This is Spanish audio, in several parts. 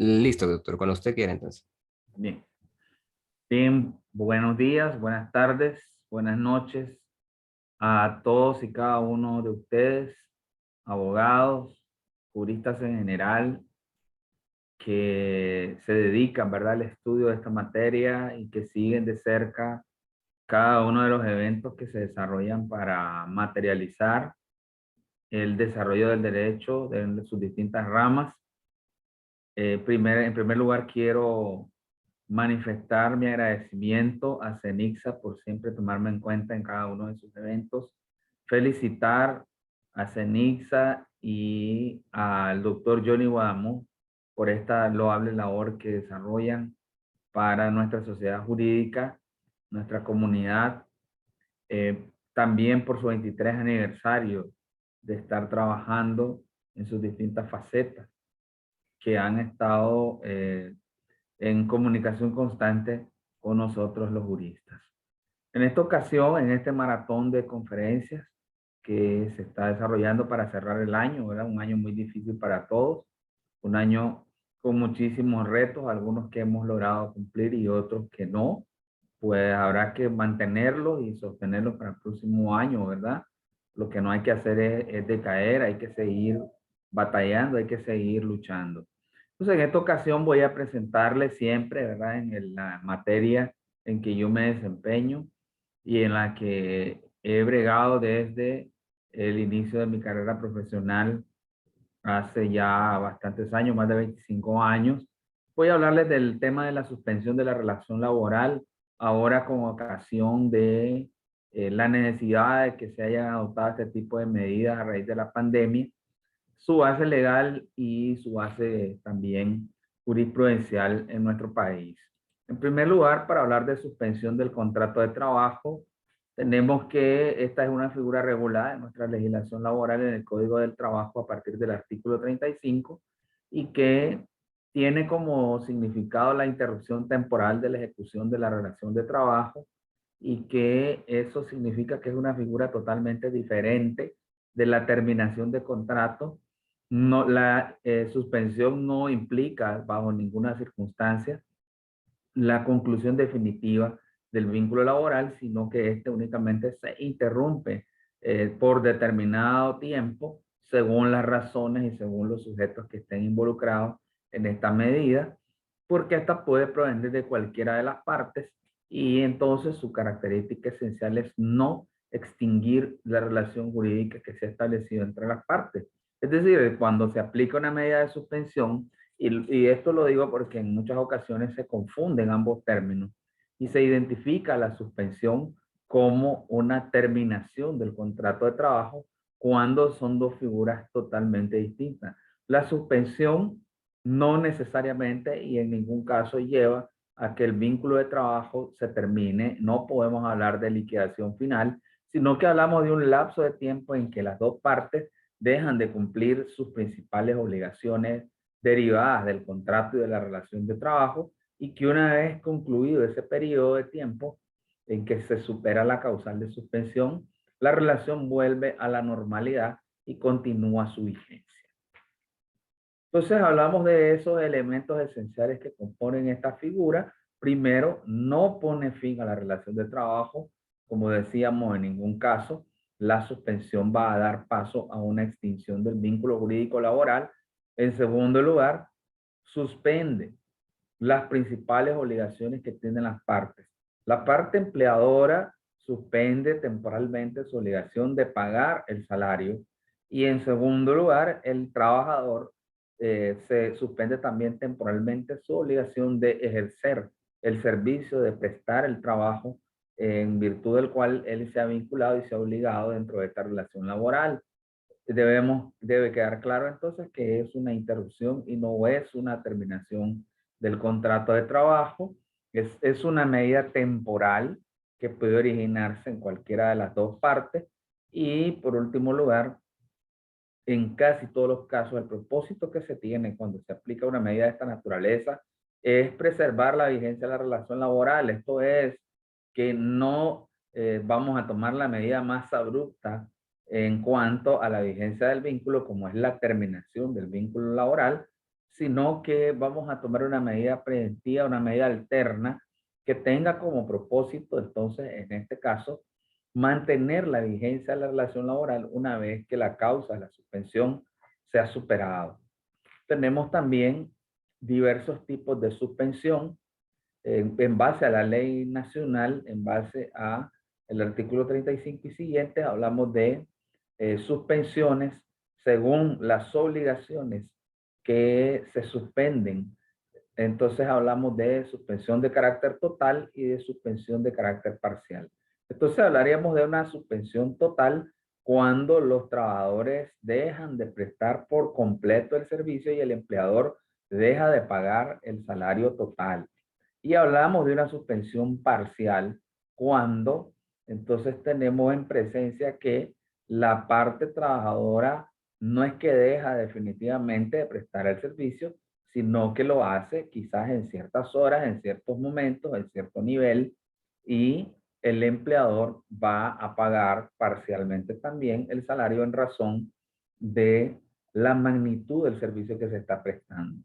Listo, doctor, cuando usted quiera, entonces. Bien. Bien, buenos días, buenas tardes, buenas noches a todos y cada uno de ustedes, abogados, juristas en general, que se dedican, ¿verdad?, al estudio de esta materia y que siguen de cerca cada uno de los eventos que se desarrollan para materializar el desarrollo del derecho de sus distintas ramas. En primer lugar, quiero manifestar mi agradecimiento a CENICSA por siempre tomarme en cuenta en cada uno de sus eventos. Felicitar a CENICSA y al doctor Johnny Guadamón por esta loable labor que desarrollan para nuestra sociedad jurídica, nuestra comunidad, también por su 23 aniversario de estar trabajando en sus distintas facetas que han estado en comunicación constante con nosotros los juristas. En esta ocasión, en este maratón de conferencias que se está desarrollando para cerrar el año, ¿verdad? Un año muy difícil para todos, un año con muchísimos retos, algunos que hemos logrado cumplir y otros que no, pues habrá que mantenerlos y sostenerlos para el próximo año, ¿verdad? Lo que no hay que hacer es decaer, hay que seguir batallando, hay que seguir luchando. Entonces, en esta ocasión voy a presentarles siempre, ¿verdad?, en la materia en que yo me desempeño y en la que he bregado desde el inicio de mi carrera profesional hace ya bastantes años, más de 25 años. Voy a hablarles del tema de la suspensión de la relación laboral, ahora con ocasión de la necesidad de que se hayan adoptado este tipo de medidas a raíz de la pandemia, su base legal y su base también jurisprudencial en nuestro país. En primer lugar, para hablar de suspensión del contrato de trabajo, tenemos que esta es una figura regulada en nuestra legislación laboral en el Código del Trabajo a partir del artículo 35 y que tiene como significado la interrupción temporal de la ejecución de la relación de trabajo y que eso significa que es una figura totalmente diferente de la terminación de contrato. No, la suspensión no implica bajo ninguna circunstancia la conclusión definitiva del vínculo laboral, sino que este únicamente se interrumpe por determinado tiempo según las razones y según los sujetos que estén involucrados en esta medida, porque esta puede provenir de cualquiera de las partes y entonces su característica esencial es no extinguir la relación jurídica que se ha establecido entre las partes. Es decir, cuando se aplica una medida de suspensión, y esto lo digo porque en muchas ocasiones se confunden ambos términos y se identifica la suspensión como una terminación del contrato de trabajo cuando son dos figuras totalmente distintas. La suspensión no necesariamente y en ningún caso lleva a que el vínculo de trabajo se termine. No podemos hablar de liquidación final, sino que hablamos de un lapso de tiempo en que las dos partes dejan de cumplir sus principales obligaciones derivadas del contrato y de la relación de trabajo, y que una vez concluido ese periodo de tiempo en que se supera la causal de suspensión, la relación vuelve a la normalidad y continúa su vigencia. Entonces hablamos de esos elementos esenciales que componen esta figura. Primero, no pone fin a la relación de trabajo. Como decíamos, en ningún caso la suspensión va a dar paso a una extinción del vínculo jurídico laboral. En segundo lugar, suspende las principales obligaciones que tienen las partes. La parte empleadora suspende temporalmente su obligación de pagar el salario y en segundo lugar, el trabajador se suspende también temporalmente su obligación de ejercer el servicio, de prestar el trabajo en virtud del cual él se ha vinculado y se ha obligado dentro de esta relación laboral. Debe quedar claro entonces que es una interrupción y no es una terminación del contrato de trabajo. Es una medida temporal que puede originarse en cualquiera de las dos partes. Y por último lugar, en casi todos los casos, el propósito que se tiene cuando se aplica una medida de esta naturaleza es preservar la vigencia de la relación laboral. Esto es que no vamos a tomar la medida más abrupta en cuanto a la vigencia del vínculo, como es la terminación del vínculo laboral, sino que vamos a tomar una medida preventiva, una medida alterna que tenga como propósito, entonces, en este caso, mantener la vigencia de la relación laboral una vez que la causa de la suspensión se ha superado. Tenemos también diversos tipos de suspensión en base a la ley nacional, en base a el artículo 35 y siguientes, hablamos de suspensiones según las obligaciones que se suspenden. Entonces hablamos de suspensión de carácter total y de suspensión de carácter parcial. Entonces hablaríamos de una suspensión total cuando los trabajadores dejan de prestar por completo el servicio y el empleador deja de pagar el salario total. Y hablamos de una suspensión parcial cuando entonces tenemos en presencia que la parte trabajadora no es que deja definitivamente de prestar el servicio, sino que lo hace quizás en ciertas horas, en ciertos momentos, en cierto nivel, y el empleador va a pagar parcialmente también el salario en razón de la magnitud del servicio que se está prestando.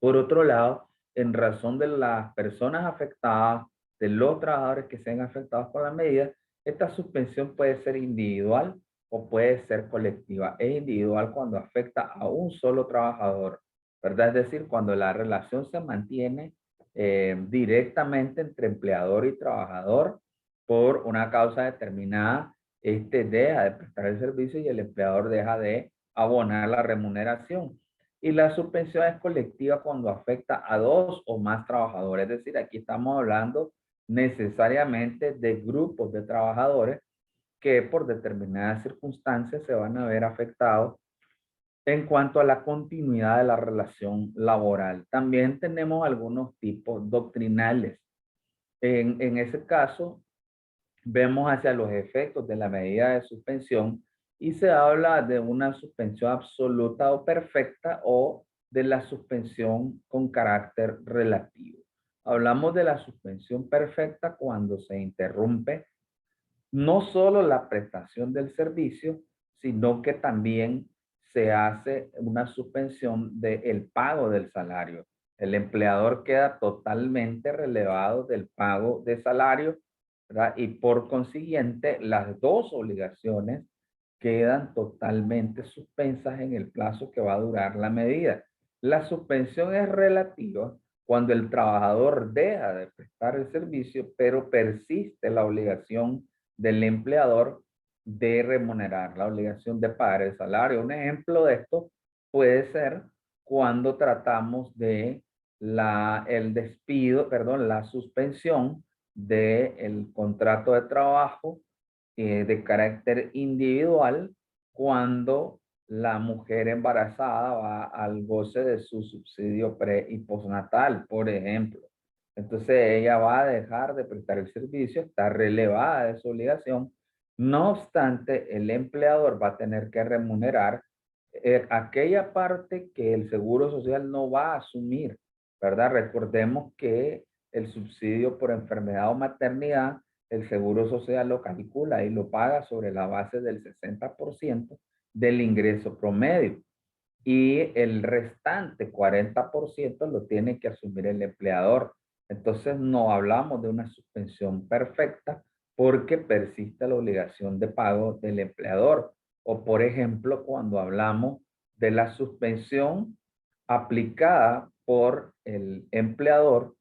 Por otro lado, en razón de las personas afectadas, de los trabajadores que sean afectados por la medida, esta suspensión puede ser individual o puede ser colectiva. Es individual cuando afecta a un solo trabajador, ¿verdad? Es decir, cuando la relación se mantiene directamente entre empleador y trabajador por una causa determinada, este deja de prestar el servicio y el empleador deja de abonar la remuneración. Y la suspensión es colectiva cuando afecta a dos o más trabajadores. Es decir, aquí estamos hablando necesariamente de grupos de trabajadores que por determinadas circunstancias se van a ver afectados en cuanto a la continuidad de la relación laboral. También tenemos algunos tipos doctrinales. En ese caso, vemos hacia los efectos de la medida de suspensión y se habla de una suspensión absoluta o perfecta o de la suspensión con carácter relativo. Hablamos de la suspensión perfecta cuando se interrumpe no solo la prestación del servicio, sino que también se hace una suspensión del pago del salario. El empleador queda totalmente relevado del pago de salario, ¿verdad? Y por consiguiente, las dos obligaciones quedan totalmente suspensas en el plazo que va a durar la medida. La suspensión es relativa cuando el trabajador deja de prestar el servicio, pero persiste la obligación del empleador de remunerar, la obligación de pagar el salario. Un ejemplo de esto puede ser cuando tratamos de el despido, perdón, la suspensión del contrato de trabajo de carácter individual cuando la mujer embarazada va al goce de su subsidio pre y postnatal, por ejemplo. Entonces ella va a dejar de prestar el servicio, está relevada de su obligación. No obstante, el empleador va a tener que remunerar aquella parte que el Seguro Social no va a asumir, ¿verdad? Recordemos que el subsidio por enfermedad o maternidad, el Seguro Social lo calcula y lo paga sobre la base del 60% del ingreso promedio. Y el restante 40% lo tiene que asumir el empleador. Entonces no hablamos de una suspensión perfecta porque persiste la obligación de pago del empleador. O por ejemplo, cuando hablamos de la suspensión aplicada por el empleador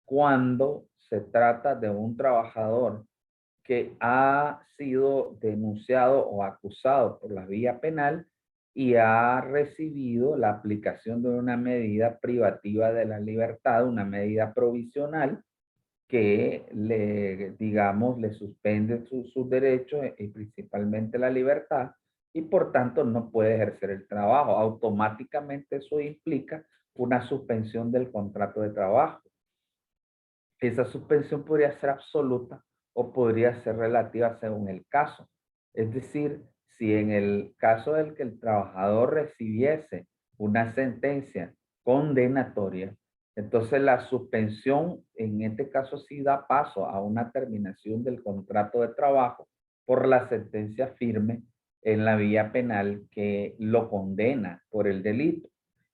cuando se trata de un trabajador que ha sido denunciado o acusado por la vía penal y ha recibido la aplicación de una medida privativa de la libertad, una medida provisional que le, digamos, le suspende sus derechos y principalmente la libertad y por tanto no puede ejercer el trabajo. Automáticamente eso implica una suspensión del contrato de trabajo. Esa suspensión podría ser absoluta o podría ser relativa según el caso. Es decir, si en el caso del que el trabajador recibiese una sentencia condenatoria, entonces la suspensión en este caso sí da paso a una terminación del contrato de trabajo por la sentencia firme en la vía penal que lo condena por el delito.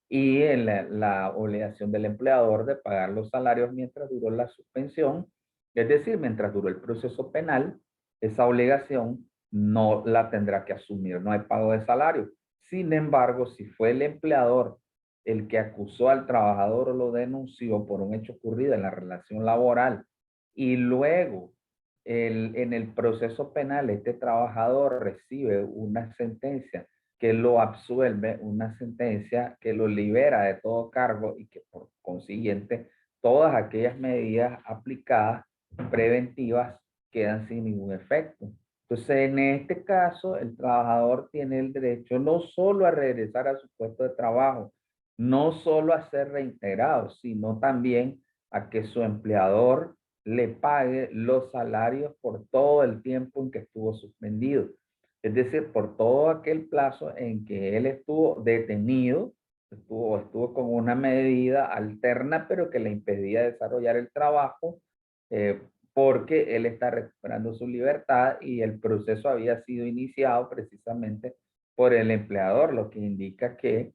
y la obligación del empleador de pagar los salarios mientras duró la suspensión, es decir, mientras duró el proceso penal, esa obligación no la tendrá que asumir, no hay pago de salario. Sin embargo, si fue el empleador el que acusó al trabajador o lo denunció por un hecho ocurrido en la relación laboral y luego en el proceso penal este trabajador recibe una sentencia que lo absuelve, una sentencia que lo libera de todo cargo y que por consiguiente todas aquellas medidas aplicadas preventivas quedan sin ningún efecto. Entonces, en este caso, el trabajador tiene el derecho no solo a regresar a su puesto de trabajo, no solo a ser reintegrado, sino también a que su empleador le pague los salarios por todo el tiempo en que estuvo suspendido. Es decir, por todo aquel plazo en que él estuvo detenido, estuvo con una medida alterna, pero que le impedía desarrollar el trabajo, porque él está recuperando su libertad y el proceso había sido iniciado precisamente por el empleador, lo que indica que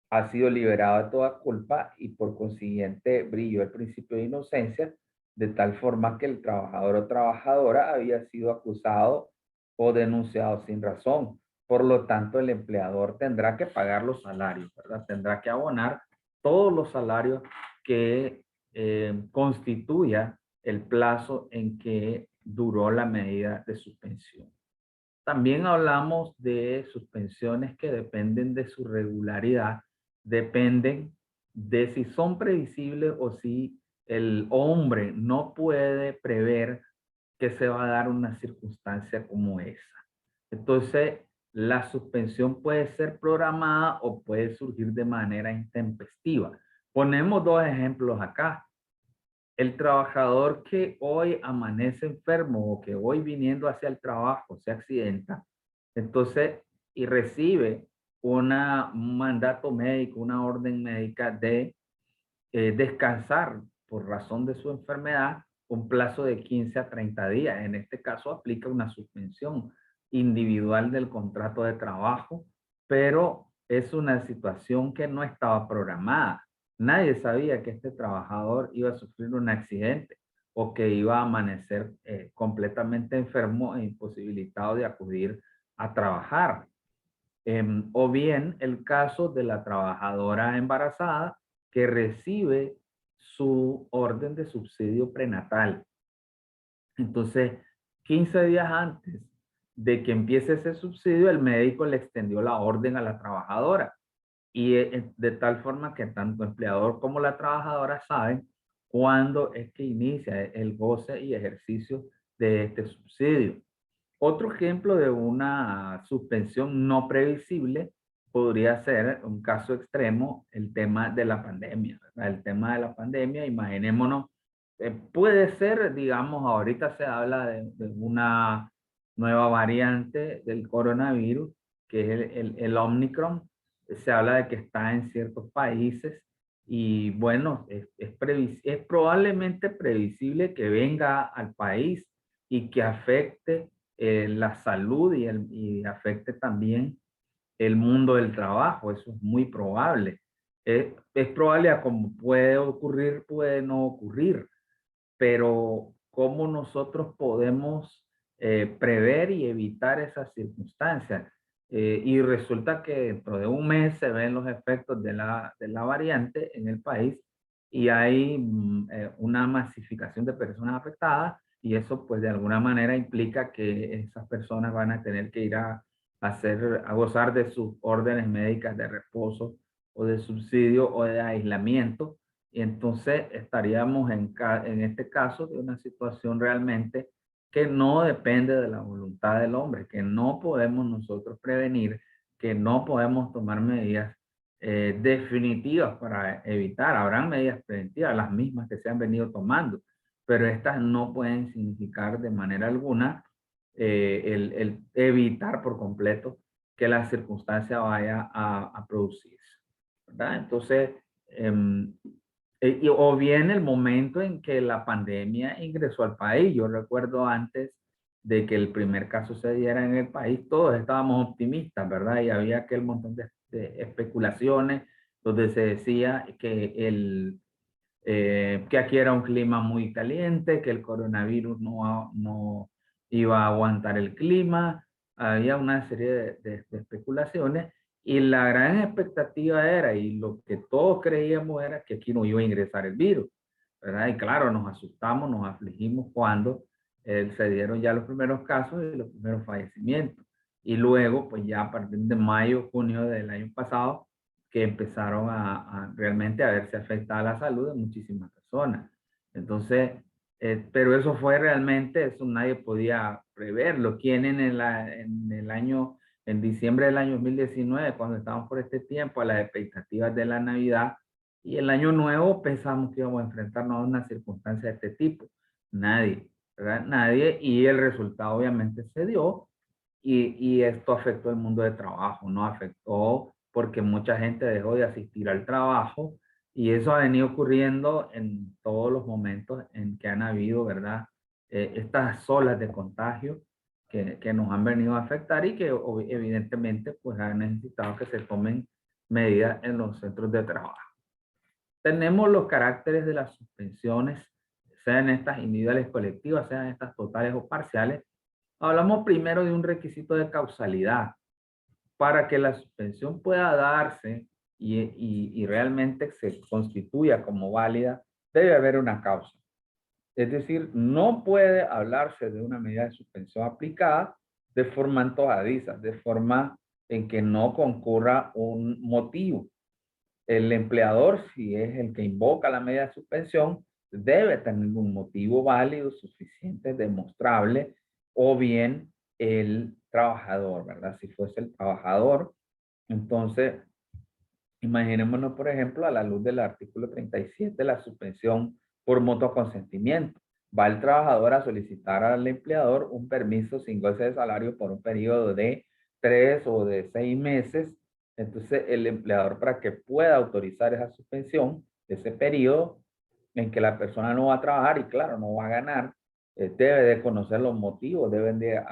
ha sido liberado de toda culpa y por consiguiente brilló el principio de inocencia, de tal forma que el trabajador o trabajadora había sido acusado o denunciado sin razón. Por lo tanto, el empleador tendrá que pagar los salarios, ¿verdad? Tendrá que abonar todos los salarios que constituya el plazo en que duró la medida de suspensión. También hablamos de suspensiones que dependen de su regularidad, dependen de si son previsibles o si el hombre no puede prever que se va a dar una circunstancia como esa. Entonces, la suspensión puede ser programada o puede surgir de manera intempestiva. Ponemos dos ejemplos acá. El trabajador que hoy amanece enfermo o que hoy viniendo hacia el trabajo se accidenta, entonces, y recibe un mandato médico, una orden médica de descansar por razón de su enfermedad, un plazo de 15 a 30 días. En este caso aplica una suspensión individual del contrato de trabajo, pero es una situación que no estaba programada. Nadie sabía que este trabajador iba a sufrir un accidente o que iba a amanecer completamente enfermo e imposibilitado de acudir a trabajar. O bien el caso de la trabajadora embarazada que recibe su orden de subsidio prenatal. Entonces, 15 días antes de que empiece ese subsidio, el médico le extendió la orden a la trabajadora. Y de tal forma que tanto empleador como la trabajadora saben cuándo es que inicia el goce y ejercicio de este subsidio. Otro ejemplo de una suspensión no previsible podría ser un caso extremo, el tema de la pandemia, ¿verdad? El tema de la pandemia, imaginémonos, puede ser, digamos, ahorita se habla de una nueva variante del coronavirus, que es el Omicron. Se habla de que está en ciertos países y bueno, es probablemente previsible que venga al país y que afecte la salud y afecte también el mundo del trabajo. Eso es muy probable. Es probable a como puede ocurrir, puede no ocurrir, pero ¿cómo nosotros podemos prever y evitar esas circunstancias? Y resulta que dentro de un mes se ven los efectos de la variante en el país y hay una masificación de personas afectadas y eso pues de alguna manera implica que esas personas van a tener que ir a gozar de sus órdenes médicas de reposo o de subsidio o de aislamiento y entonces estaríamos en este caso de una situación realmente que no depende de la voluntad del hombre, que no podemos nosotros prevenir, que no podemos tomar medidas definitivas para evitar. Habrán medidas preventivas, las mismas que se han venido tomando, pero estas no pueden significar de manera alguna el evitar por completo que la circunstancia vaya a producirse, ¿verdad? Entonces, o bien el momento en que la pandemia ingresó al país. Yo recuerdo antes de que el primer caso se diera en el país, todos estábamos optimistas, ¿verdad? Y había aquel montón de especulaciones donde se decía que aquí era un clima muy caliente, que el coronavirus no iba a aguantar el clima. Había una serie de especulaciones y la gran expectativa era, y lo que todos creíamos era que aquí no iba a ingresar el virus, ¿verdad? Y claro, nos asustamos, nos afligimos cuando se dieron ya los primeros casos y los primeros fallecimientos. Y luego, pues ya a partir de mayo, junio del año pasado, que empezaron realmente a verse afectada la salud de muchísimas personas. Entonces, pero eso fue realmente, eso nadie podía preverlo. ¿Quién en el año, en diciembre del año 2019, cuando estábamos por este tiempo, a las expectativas de la Navidad y el año nuevo, pensamos que íbamos a enfrentarnos a una circunstancia de este tipo? Nadie, ¿verdad? Nadie, y el resultado obviamente se dio, y esto afectó el mundo de trabajo, ¿no? Afectó porque mucha gente dejó de asistir al trabajo, y eso ha venido ocurriendo en todos los momentos en que han habido, ¿verdad? Estas olas de contagio que nos han venido a afectar y que evidentemente pues han necesitado que se tomen medidas en los centros de trabajo. Tenemos los caracteres de las suspensiones, sean estas individuales colectivas, sean estas totales o parciales. Hablamos primero de un requisito de causalidad. Para que la suspensión pueda darse y realmente se constituya como válida, debe haber una causa. Es decir, no puede hablarse de una medida de suspensión aplicada de forma antojadiza, de forma en que no concurra un motivo. El empleador, si es el que invoca la medida de suspensión, debe tener un motivo válido, suficiente, demostrable, o bien el trabajador, ¿verdad? Si fuese el trabajador, entonces, imaginémonos, por ejemplo, a la luz del artículo 37, la suspensión por mutuo consentimiento. Va el trabajador a solicitar al empleador un permiso sin goce de salario por un periodo de 3 o de 6 meses. Entonces, el empleador, para que pueda autorizar esa suspensión, ese periodo en que la persona no va a trabajar y claro, no va a ganar, debe de conocer los motivos, deben de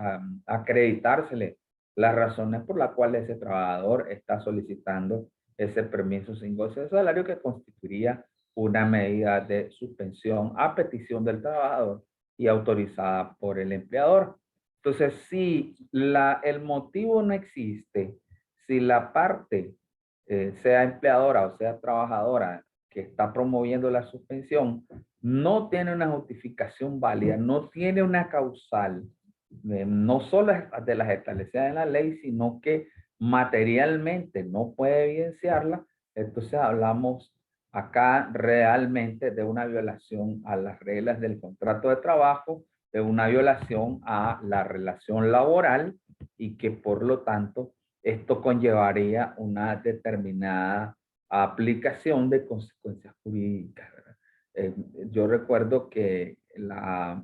acreditársele las razones por las cuales ese trabajador está solicitando ese permiso sin goce de salario, que constituiría una medida de suspensión a petición del trabajador y autorizada por el empleador. Entonces, si el motivo no existe, si la parte, sea empleadora o sea trabajadora, que está promoviendo la suspensión, no tiene una justificación válida, no tiene una causal, no solo de las establecidas en la ley, sino que materialmente no puede evidenciarla, entonces hablamos acá realmente de una violación a las reglas del contrato de trabajo, de una violación a la relación laboral, y que por lo tanto esto conllevaría una determinada aplicación de consecuencias jurídicas, ¿verdad? Yo recuerdo que a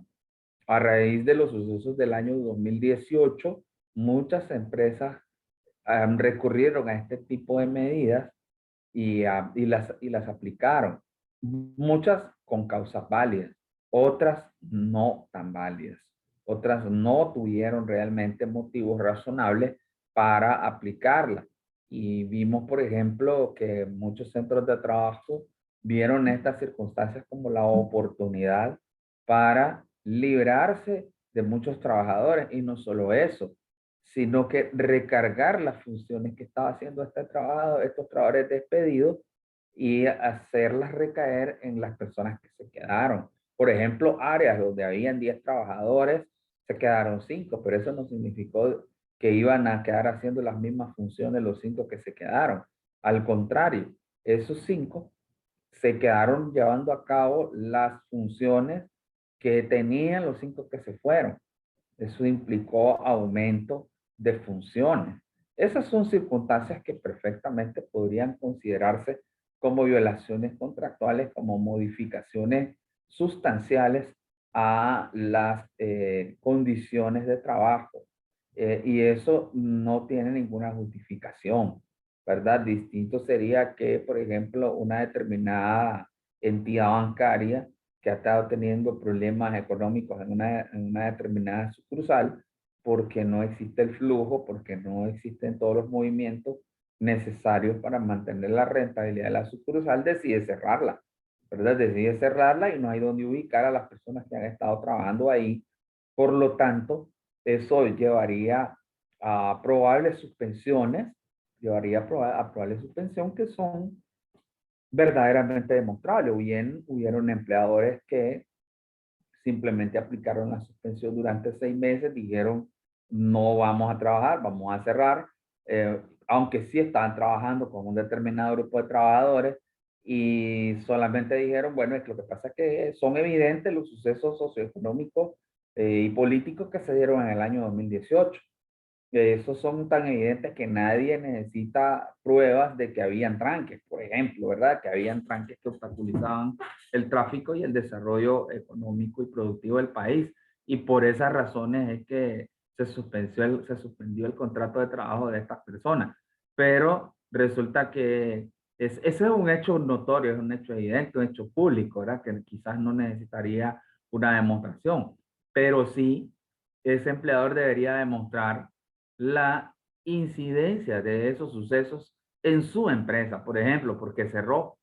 raíz de los sucesos del año 2018, muchas empresas recurrieron a este tipo de medidas y las aplicaron. Muchas con causas válidas, otras no tan válidas. Otras no tuvieron realmente motivos razonables para aplicarla. Y vimos, por ejemplo, que muchos centros de trabajo vieron estas circunstancias como la oportunidad para librarse de muchos trabajadores. Y no solo eso, sino que recargar las funciones que estaba haciendo estos trabajadores despedidos, y hacerlas recaer en las personas que se quedaron. Por ejemplo, áreas donde habían 10 trabajadores, se quedaron 5, pero eso no significó que iban a quedar haciendo las mismas funciones los 5 que se quedaron. Al contrario, esos 5 se quedaron llevando a cabo las funciones que tenían los 5 que se fueron. Eso implicó aumento de funciones. Esas son circunstancias que perfectamente podrían considerarse como violaciones contractuales, como modificaciones sustanciales a las condiciones de trabajo. Y eso no tiene ninguna justificación, ¿verdad? Distinto sería que, por ejemplo, una determinada entidad bancaria que ha estado teniendo problemas económicos en una determinada sucursal, porque no existe el flujo, porque no existen todos los movimientos necesarios para mantener la rentabilidad de la sucursal, decide cerrarla, ¿verdad? Decide cerrarla y no hay donde ubicar a las personas que han estado trabajando ahí. Por lo tanto, eso llevaría a probables suspensiones, llevaría a probables suspensión que son verdaderamente demostrables. Bien, hubieron empleadores que simplemente aplicaron la suspensión durante 6 meses, dijeron no vamos a trabajar, vamos a cerrar, aunque sí estaban trabajando con un determinado grupo de trabajadores y solamente dijeron, bueno, es que lo que pasa es que son evidentes los sucesos socioeconómicos y políticos que se dieron en el año 2018. Esos son tan evidentes que nadie necesita pruebas de que habían tranques, por ejemplo, ¿verdad? Que habían tranques que obstaculizaban el tráfico y el desarrollo económico y productivo del país. Y por esas razones es que se suspendió el contrato de trabajo de estas personas. Pero resulta que ese es un hecho notorio, es un hecho evidente, un hecho público, ¿verdad? Que quizás no necesitaría una demostración, pero sí ese empleador debería demostrar la incidencia de esos sucesos en su empresa. Por ejemplo, porque cerró,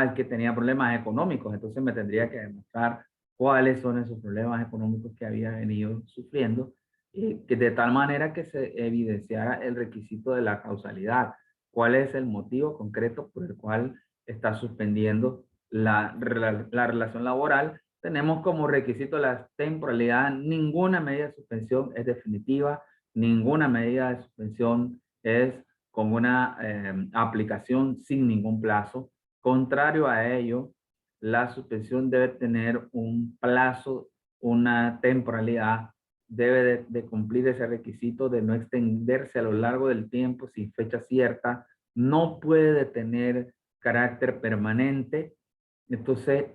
es que tenía problemas económicos, entonces me tendría que demostrar cuáles son esos problemas económicos que había venido sufriendo, que de tal manera que se evidenciara el requisito de la causalidad. ¿Cuál es el motivo concreto por el cual está suspendiendo la relación laboral? Tenemos como requisito la temporalidad. Ninguna medida de suspensión es definitiva. Ninguna medida de suspensión es con una aplicación sin ningún plazo. Contrario a ello, la suspensión debe tener un plazo, una temporalidad, debe de cumplir ese requisito de no extenderse a lo largo del tiempo sin fecha cierta, no puede tener carácter permanente. Entonces,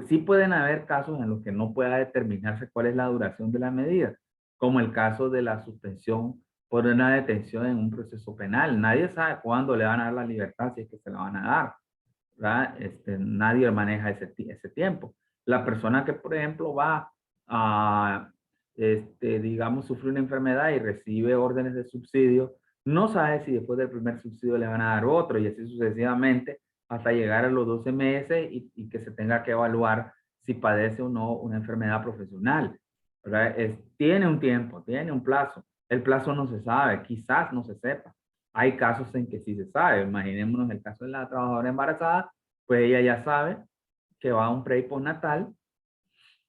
sí pueden haber casos en los que no pueda determinarse cuál es la duración de la medida, como el caso de la suspensión por una detención en un proceso penal. Nadie sabe cuándo le van a dar la libertad, si es que se la van a dar, ¿verdad? Nadie maneja ese tiempo. La persona que, por ejemplo, va a, digamos, sufrir una enfermedad y recibe órdenes de subsidio, no sabe si después del primer subsidio le van a dar otro y así sucesivamente hasta llegar a los 12 meses y que se tenga que evaluar si padece o no una enfermedad profesional, ¿verdad? Tiene un tiempo, tiene un plazo. El plazo no se sabe, quizás no se sepa. Hay casos en que sí se sabe. Imaginémonos el caso de la trabajadora embarazada, pues ella ya sabe que va a un pre y postnatal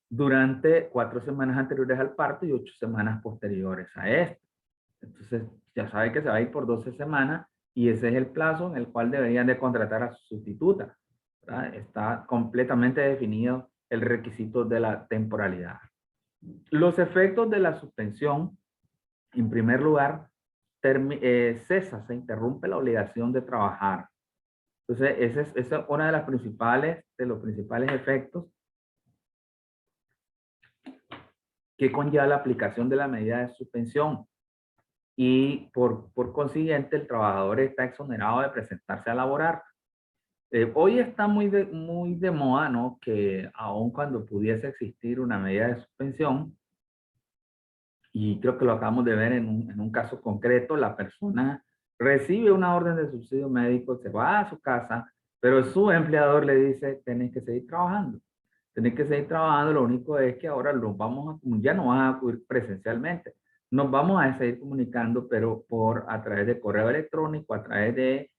durante 4 semanas anteriores al parto y 8 semanas posteriores a esto. Entonces, ya sabe que se va a ir por 12 semanas y ese es el plazo en el cual deberían de contratar a su sustituta, ¿verdad? Está completamente definido el requisito de la temporalidad. Los efectos de la suspensión, en primer lugar, cesa, se interrumpe la obligación de trabajar. Entonces, esa es una de los principales efectos que conlleva la aplicación de la medida de suspensión. Y por consiguiente, el trabajador está exonerado de presentarse a laborar. Hoy está muy de moda, ¿no? Que aun cuando pudiese existir una medida de suspensión, y creo que lo acabamos de ver en un caso concreto, la persona recibe una orden de subsidio médico, se va a su casa, pero su empleador le dice, tenés que seguir trabajando. Tenés que seguir trabajando, lo único es que ahora ya no vas a acudir presencialmente. Nos vamos a seguir comunicando, pero a través de correo electrónico, a través de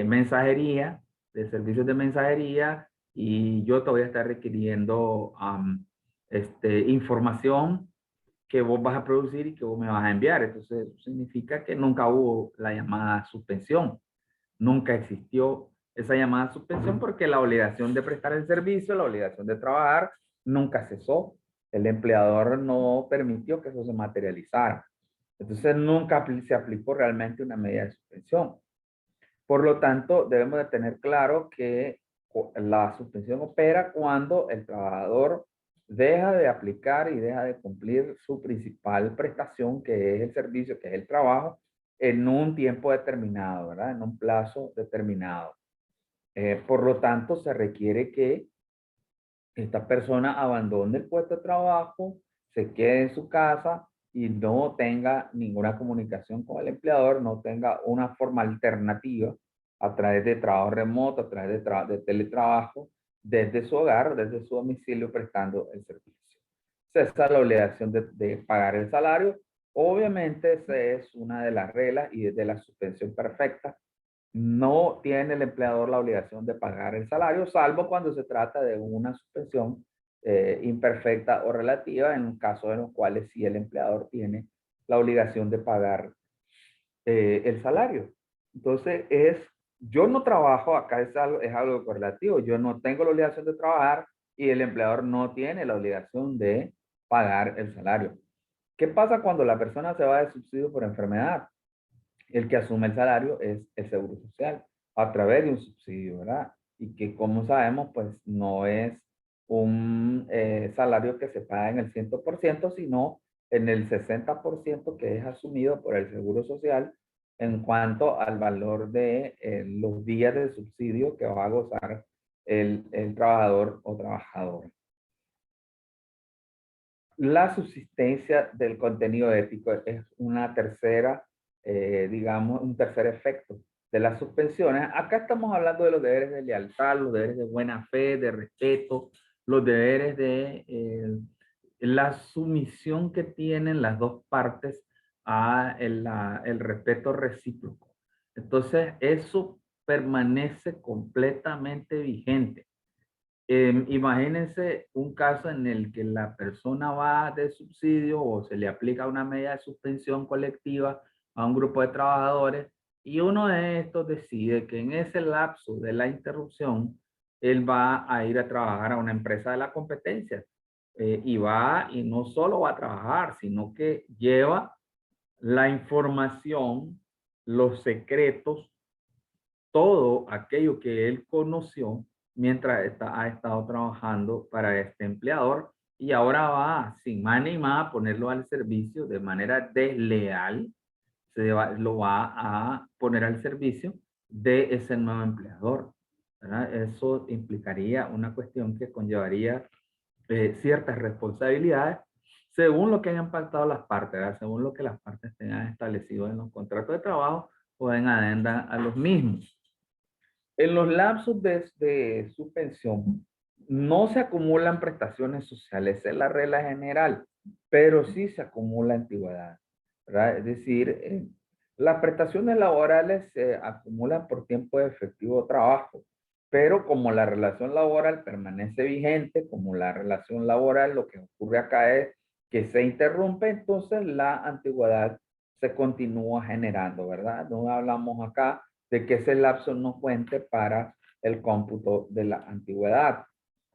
mensajería, de servicios de mensajería, y yo te voy a estar requiriendo información que vos vas a producir y que vos me vas a enviar. Entonces, eso significa que nunca hubo la llamada suspensión. Nunca existió esa llamada suspensión porque la obligación de prestar el servicio, la obligación de trabajar, nunca cesó. El empleador no permitió que eso se materializara. Entonces, nunca se aplicó realmente una medida de suspensión. Por lo tanto, debemos de tener claro que la suspensión opera cuando el trabajador deja de aplicar y deja de cumplir su principal prestación, que es el servicio, que es el trabajo, en un tiempo determinado, ¿verdad? En un plazo determinado. Por lo tanto, se requiere que esta persona abandone el puesto de trabajo, se quede en su casa y no tenga ninguna comunicación con el empleador, no tenga una forma alternativa a través de trabajo remoto, a través de teletrabajo, desde su hogar, desde su domicilio, prestando el servicio. Esa es la obligación de pagar el salario. Obviamente, esa es una de las reglas y de la suspensión perfecta. No tiene el empleador la obligación de pagar el salario, salvo cuando se trata de una suspensión imperfecta o relativa, en casos en los cuales sí el empleador tiene la obligación de pagar el salario. Entonces, yo no trabajo, acá es algo correlativo, yo no tengo la obligación de trabajar y el empleador no tiene la obligación de pagar el salario. ¿Qué pasa cuando la persona se va de subsidio por enfermedad? El que asume el salario es el Seguro Social a través de un subsidio, ¿verdad? Y que como sabemos, pues no es un salario que se paga en el 100%, sino en el 60% que es asumido por el Seguro Social en cuanto al valor de los días de subsidio que va a gozar el trabajador o trabajadora. La subsistencia del contenido ético es una tercera, digamos, un tercer efecto de las suspensiones. Acá estamos hablando de los deberes de lealtad, los deberes de buena fe, de respeto, los deberes de la sumisión que tienen las dos partes a el respeto recíproco. Entonces, eso permanece completamente vigente. Imagínense un caso en el que la persona va de subsidio o se le aplica una medida de suspensión colectiva a un grupo de trabajadores y uno de estos decide que en ese lapso de la interrupción él va a ir a trabajar a una empresa de la competencia y va y no solo va a trabajar, sino que lleva la información, los secretos, todo aquello que él conoció mientras ha estado trabajando para este empleador y ahora va sin más ni más a ponerlo al servicio de manera desleal, lo va a poner al servicio de ese nuevo empleador, ¿verdad? Eso implicaría una cuestión que conllevaría ciertas responsabilidades según lo que hayan pactado las partes, ¿verdad? Según lo que las partes tengan establecido en los contratos de trabajo o en adenda a los mismos. En los lapsos de suspensión no se acumulan prestaciones sociales, esa es la regla general, pero sí se acumula antigüedad, ¿verdad? Es decir, las prestaciones laborales se acumulan por tiempo de efectivo trabajo, pero como la relación laboral permanece vigente, como la relación laboral, lo que ocurre acá es que se interrumpe, entonces la antigüedad se continúa generando, ¿verdad? No hablamos acá de que ese lapso no cuente para el cómputo de la antigüedad.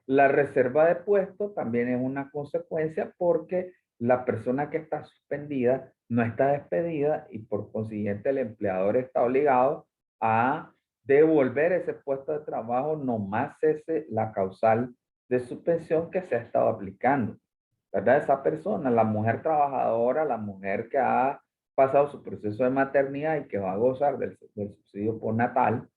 La reserva de puesto también es una consecuencia porque la persona que está suspendida no está despedida y por consiguiente el empleador está obligado a devolver ese puesto de trabajo nomás cese la causal de suspensión que se ha estado aplicando. ¿Verdad? Esa persona, la mujer trabajadora, la mujer que ha pasado su proceso de maternidad y que va a gozar del subsidio postnatal,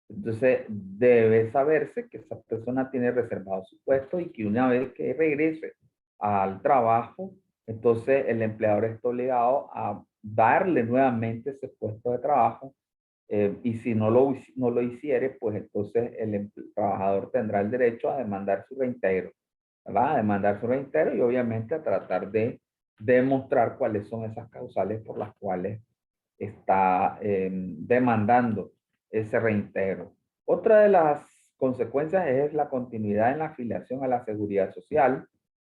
entonces debe saberse que esa persona tiene reservado su puesto y que una vez que regrese al trabajo, entonces el empleador está obligado a darle nuevamente ese puesto de trabajo y si no lo hiciere, pues entonces el trabajador tendrá el derecho a demandar su reintegro, ¿verdad? A demandar su reintegro y obviamente a tratar de demostrar cuáles son esas causales por las cuales está demandando ese reintegro. Otra de las consecuencias es la continuidad en la afiliación a la seguridad social.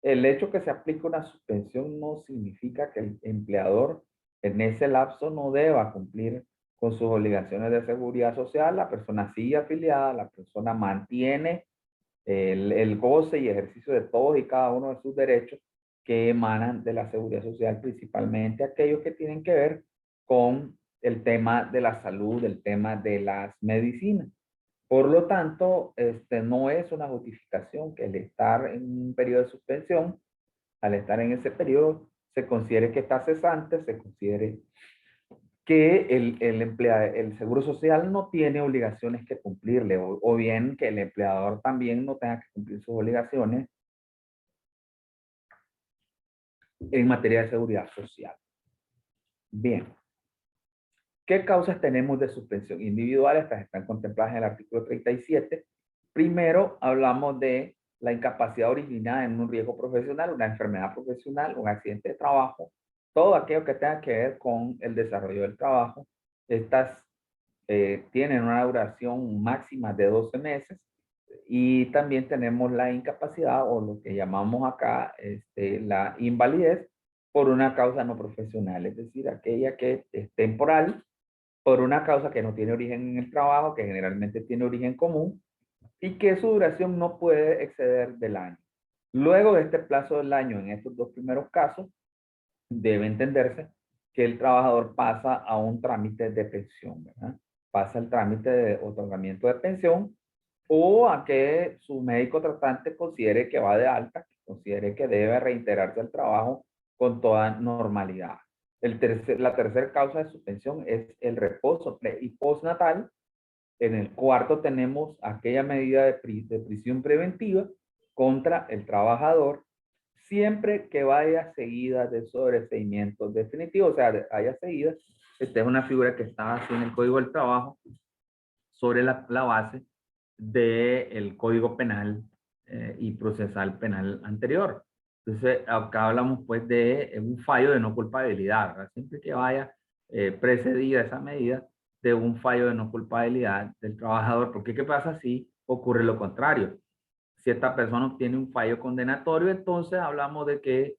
El hecho que se aplique una suspensión no significa que el empleador en ese lapso no deba cumplir con sus obligaciones de seguridad social. La persona sigue afiliada, la persona mantiene el goce y ejercicio de todos y cada uno de sus derechos que emanan de la seguridad social, principalmente aquellos que tienen que ver con el tema de la salud, el tema de las medicinas. Por lo tanto, no es una justificación que el estar en un periodo de suspensión, al estar en ese periodo, se considere que está cesante, se considere que el Seguro Social no tiene obligaciones que cumplirle, o bien que el empleador también no tenga que cumplir sus obligaciones en materia de seguridad social. Bien. ¿Qué causas tenemos de suspensión individual? Estas están contempladas en el artículo 37. Primero, hablamos de la incapacidad originada en un riesgo profesional, una enfermedad profesional, un accidente de trabajo, todo aquello que tenga que ver con el desarrollo del trabajo. Estas tienen una duración máxima de 12 meses y también tenemos la incapacidad o lo que llamamos acá la invalidez por una causa no profesional, es decir, aquella que es temporal por una causa que no tiene origen en el trabajo, que generalmente tiene origen común y que su duración no puede exceder del año. Luego de este plazo del año, en estos dos primeros casos, debe entenderse que el trabajador pasa a un trámite de pensión, ¿verdad? Pasa el trámite de otorgamiento de pensión o a que su médico tratante considere que va de alta, considere que debe reintegrarse al trabajo con toda normalidad. La tercera causa de suspensión es el reposo pre y postnatal. En el cuarto tenemos aquella medida de prisión preventiva contra el trabajador, siempre que vaya seguida de sobreseimiento definitivo, o sea, haya seguida. Esta es una figura que está así en el Código del Trabajo sobre la base del Código Penal y Procesal Penal anterior. Entonces, acá hablamos pues de un fallo de no culpabilidad, ¿verdad? Siempre que vaya precedida esa medida de un fallo de no culpabilidad del trabajador, porque ¿qué pasa si ocurre lo contrario? Si esta persona obtiene un fallo condenatorio, entonces hablamos de que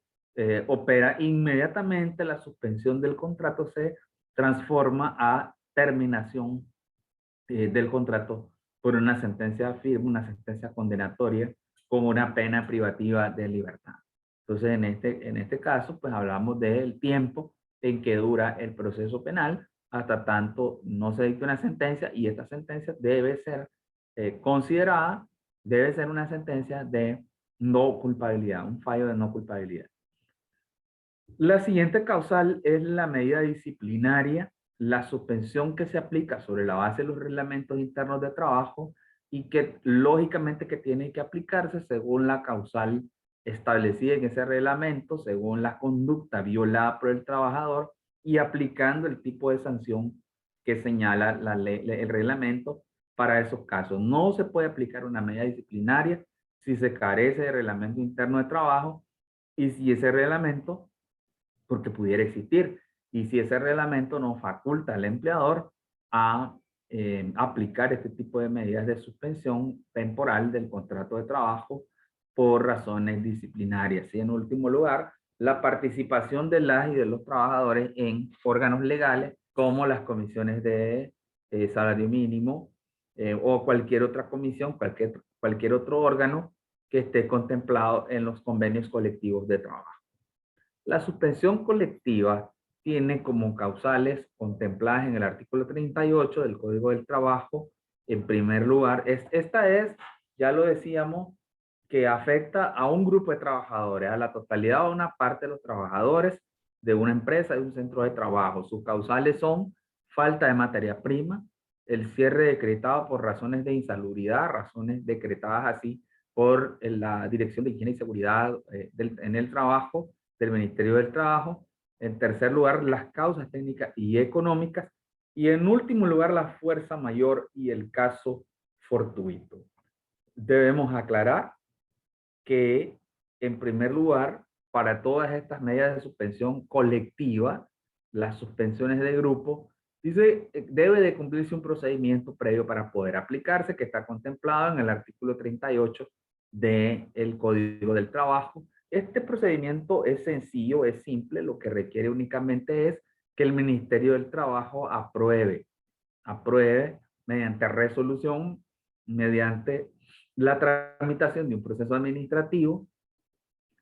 opera inmediatamente la suspensión del contrato, se transforma a terminación del contrato por una sentencia firme, una sentencia condenatoria con una pena privativa de libertad. Entonces, en este caso, pues hablamos del tiempo en que dura el proceso penal hasta tanto no se dicte una sentencia y esta sentencia debe ser considerada, debe ser una sentencia de no culpabilidad, un fallo de no culpabilidad. La siguiente causal es la medida disciplinaria, la suspensión que se aplica sobre la base de los reglamentos internos de trabajo y que lógicamente que tiene que aplicarse según la causal establecida en ese reglamento, según la conducta violada por el trabajador y aplicando el tipo de sanción que señala la ley, el reglamento para esos casos. No se puede aplicar una medida disciplinaria si se carece de reglamento interno de trabajo y si ese reglamento, porque pudiera existir, y si ese reglamento no faculta al empleador a aplicar este tipo de medidas de suspensión temporal del contrato de trabajo por razones disciplinarias. Y en último lugar, la participación de las y de los trabajadores en órganos legales como las comisiones de salario mínimo o cualquier otra comisión, cualquier otro órgano que esté contemplado en los convenios colectivos de trabajo. La suspensión colectiva tiene como causales contempladas en el artículo 38 del Código del Trabajo. En primer lugar, esta es, ya lo decíamos, que afecta a un grupo de trabajadores, a la totalidad o a una parte de los trabajadores de una empresa, de un centro de trabajo. Sus causales son falta de materia prima, el cierre decretado por razones de insalubridad, razones decretadas así por la Dirección de Higiene y Seguridad en el Trabajo, del Ministerio del Trabajo. En tercer lugar, las causas técnicas y económicas. Y en último lugar, la fuerza mayor y el caso fortuito. Debemos aclarar que, en primer lugar, para todas estas medidas de suspensión colectiva, las suspensiones de grupo, dice, debe de cumplirse un procedimiento previo para poder aplicarse, que está contemplado en el artículo 38 del Código del Trabajo. Este procedimiento es sencillo, es simple, lo que requiere únicamente es que el Ministerio del Trabajo apruebe mediante resolución, mediante la tramitación de un proceso administrativo,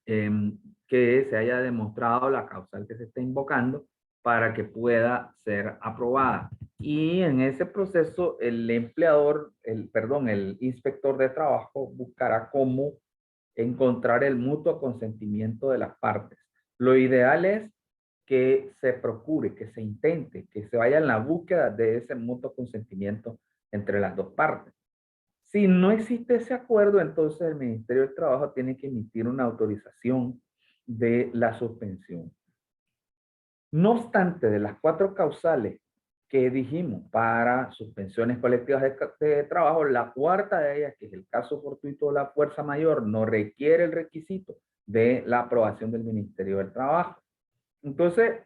que se haya demostrado la causal que se está invocando para que pueda ser aprobada. Y en ese proceso el empleador, el inspector de trabajo buscará cómo encontrar el mutuo consentimiento de las partes. Lo ideal es que se procure, que se intente, que se vaya en la búsqueda de ese mutuo consentimiento entre las dos partes. Si no existe ese acuerdo, entonces el Ministerio del Trabajo tiene que emitir una autorización de la suspensión. No obstante, de las 4 causales que dijimos para suspensiones colectivas de trabajo, la cuarta de ellas, que es el caso fortuito de la fuerza mayor, no requiere el requisito de la aprobación del Ministerio del Trabajo. Entonces,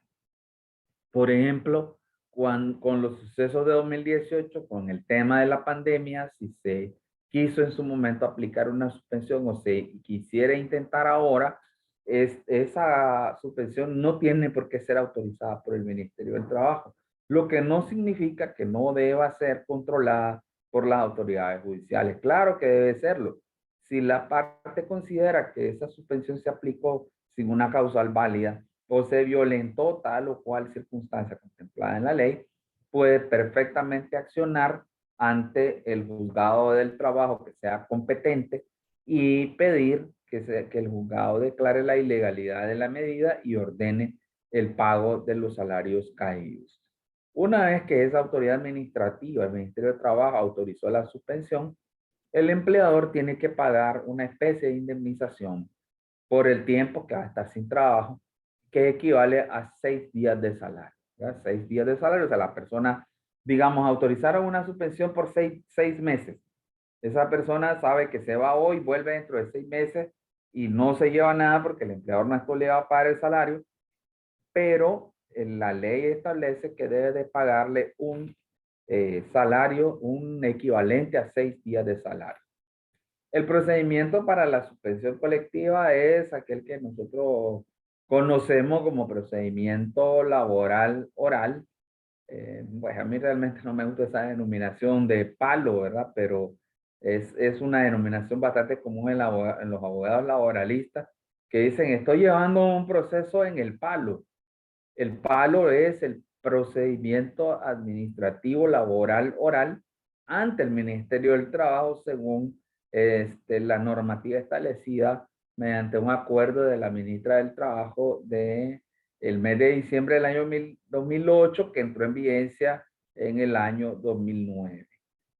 por ejemplo, con los sucesos de 2018, con el tema de la pandemia, si se quiso en su momento aplicar una suspensión o se quisiera intentar ahora, esa suspensión no tiene por qué ser autorizada por el Ministerio del Trabajo, lo que no significa que no deba ser controlada por las autoridades judiciales. Claro que debe serlo. Si la parte considera que esa suspensión se aplicó sin una causal válida, o se violentó tal o cual circunstancia contemplada en la ley, puede perfectamente accionar ante el juzgado del trabajo que sea competente y pedir que el juzgado declare la ilegalidad de la medida y ordene el pago de los salarios caídos. Una vez que esa autoridad administrativa, el Ministerio de Trabajo, autorizó la suspensión, el empleador tiene que pagar una especie de indemnización por el tiempo que va a estar sin trabajo, que equivale a 6 días de salario. ¿Ya? 6 días de salario, o sea, la persona, digamos, autorizaron una suspensión por 6 meses. Esa persona sabe que se va hoy, vuelve dentro de 6 meses y no se lleva nada porque el empleador no está obligado a pagar el salario, pero la ley establece que debe de pagarle un salario, un equivalente a 6 días de salario. El procedimiento para la suspensión colectiva es aquel que nosotros conocemos como procedimiento laboral oral. Pues a mí realmente no me gusta esa denominación de palo, ¿verdad? Pero es una denominación bastante común en los abogados laboralistas que dicen, estoy llevando un proceso en el palo. El palo es el procedimiento administrativo laboral oral ante el Ministerio del Trabajo según la normativa establecida mediante un acuerdo de la ministra del Trabajo de el mes de diciembre del año 2008 que entró en vigencia en el año 2009.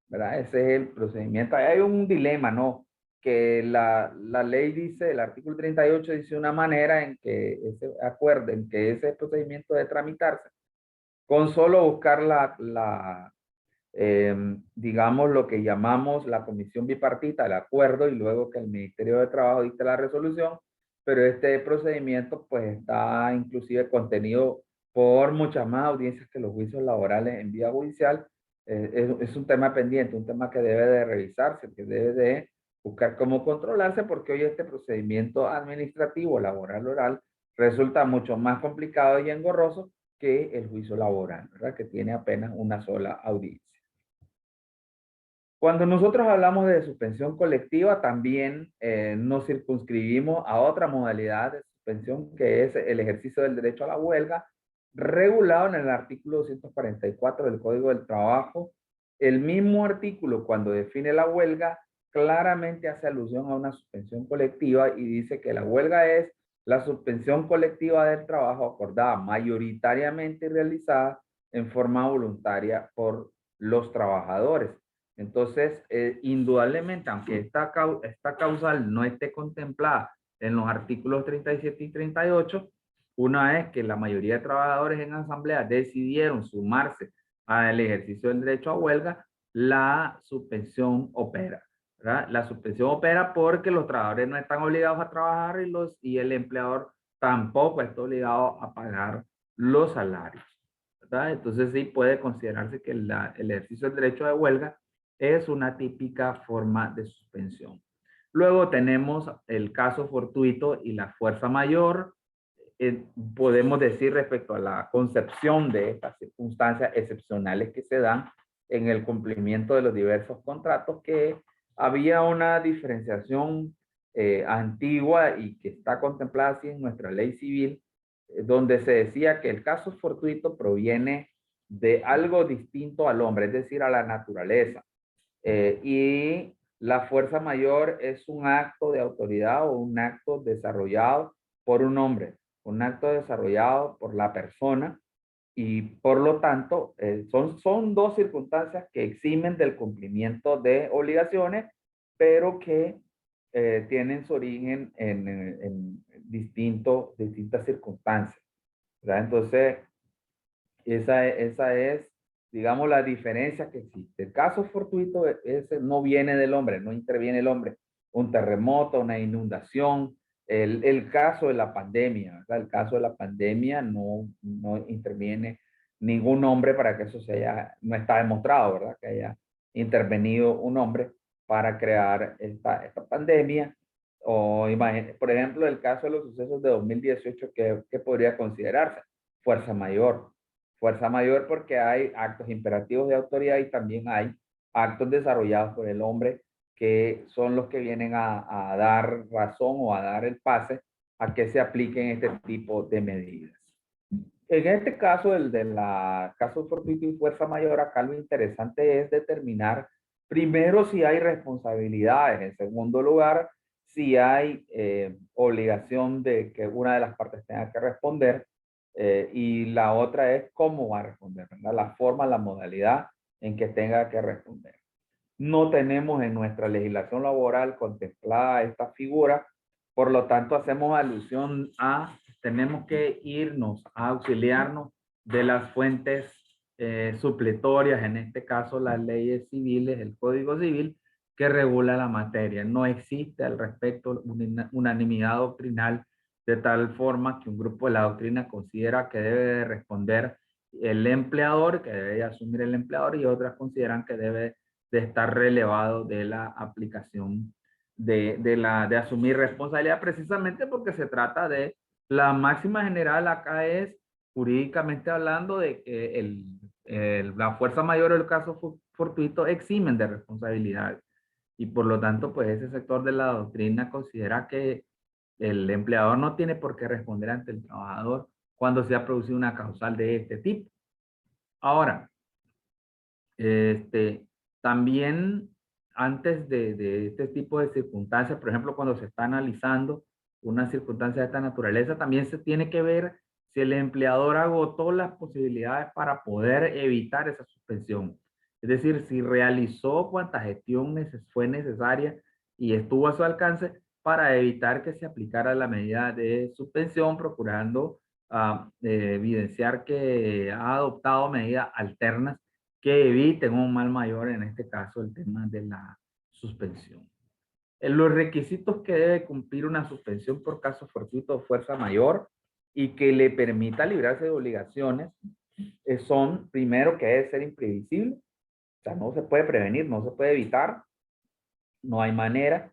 ¿Verdad? Ese es el procedimiento. Hay un dilema, ¿no? Que la ley dice, el artículo 38 dice una manera en que ese acuerdo, en que ese procedimiento debe tramitarse con solo buscar digamos, lo que llamamos la comisión bipartita, el acuerdo, y luego que el Ministerio de Trabajo dicte la resolución, pero este procedimiento pues está inclusive contenido por muchas más audiencias que los juicios laborales en vía judicial. Es un tema pendiente, un tema que debe de revisarse, que debe de buscar cómo controlarse, porque hoy este procedimiento administrativo laboral oral resulta mucho más complicado y engorroso que el juicio laboral, ¿verdad? Que tiene apenas una sola audiencia. Cuando nosotros hablamos de suspensión colectiva, también nos circunscribimos a otra modalidad de suspensión, que es el ejercicio del derecho a la huelga, regulado en el artículo 244 del Código del Trabajo. El mismo artículo, cuando define la huelga, claramente hace alusión a una suspensión colectiva y dice que la huelga es la suspensión colectiva del trabajo acordada mayoritariamente y realizada en forma voluntaria por los trabajadores. Entonces, indudablemente, aunque esta causal no esté contemplada en los artículos 37 y 38, una vez que la mayoría de trabajadores en asamblea decidieron sumarse al ejercicio del derecho a huelga, la suspensión opera, ¿verdad? La suspensión opera porque los trabajadores no están obligados a trabajar y el empleador tampoco está obligado a pagar los salarios, ¿verdad? Entonces sí puede considerarse que el ejercicio del derecho de huelga es una típica forma de suspensión. Luego tenemos el caso fortuito y la fuerza mayor. Podemos decir respecto a la concepción de estas circunstancias excepcionales que se dan en el cumplimiento de los diversos contratos, que había una diferenciación antigua y que está contemplada así en nuestra ley civil, donde se decía que el caso fortuito proviene de algo distinto al hombre, es decir, a la naturaleza. Y la fuerza mayor es un acto de autoridad o un acto desarrollado por un hombre, un acto desarrollado por la persona y por lo tanto son dos circunstancias que eximen del cumplimiento de obligaciones, pero que tienen su origen en distintas circunstancias, ¿verdad? Entonces, esa es, digamos, la diferencia que existe. El caso fortuito ese no viene del hombre, no interviene el hombre. Un terremoto, una inundación, el caso de la pandemia, ¿verdad? El caso de la pandemia no interviene ningún hombre para que eso se haya, no está demostrado, ¿verdad? Que haya intervenido un hombre para crear esta pandemia. O por ejemplo, el caso de los sucesos de 2018, ¿qué podría considerarse? Fuerza mayor. Fuerza mayor porque hay actos imperativos de autoridad y también hay actos desarrollados por el hombre que son los que vienen a dar razón o a dar el pase a que se apliquen este tipo de medidas. En este caso, el de la caso fortuito y fuerza mayor, acá lo interesante es determinar primero si hay responsabilidades, en segundo lugar, si hay obligación de que una de las partes tenga que responder, y la otra es cómo va a responder, ¿verdad? La forma, la modalidad en que tenga que responder. No tenemos en nuestra legislación laboral contemplada esta figura, por lo tanto hacemos alusión a, tenemos que irnos a auxiliarnos de las fuentes supletorias, en este caso las leyes civiles, el Código Civil, que regula la materia. No existe al respecto una unanimidad doctrinal de tal forma que un grupo de la doctrina considera que debe de responder el empleador, que debe asumir el empleador, y otras consideran que debe de estar relevado de la aplicación de asumir responsabilidad, precisamente porque se trata de la máxima general acá es jurídicamente hablando de que la fuerza mayor o el caso fortuito eximen de responsabilidad, y por lo tanto pues ese sector de la doctrina considera que el empleador no tiene por qué responder ante el trabajador cuando se ha producido una causal de este tipo. Ahora, este, también antes de este tipo de circunstancias, por ejemplo, cuando se está analizando una circunstancia de esta naturaleza, también se tiene que ver si el empleador agotó las posibilidades para poder evitar esa suspensión. Es decir, si realizó cuanta gestión fue necesaria y estuvo a su alcance para evitar que se aplicara la medida de suspensión, procurando evidenciar que ha adoptado medidas alternas que eviten un mal mayor, en este caso el tema de la suspensión. En los requisitos que debe cumplir una suspensión por caso fortuito o fuerza mayor y que le permita librarse de obligaciones son, primero, que debe ser imprevisible, o sea, no se puede prevenir, no se puede evitar, no hay manera.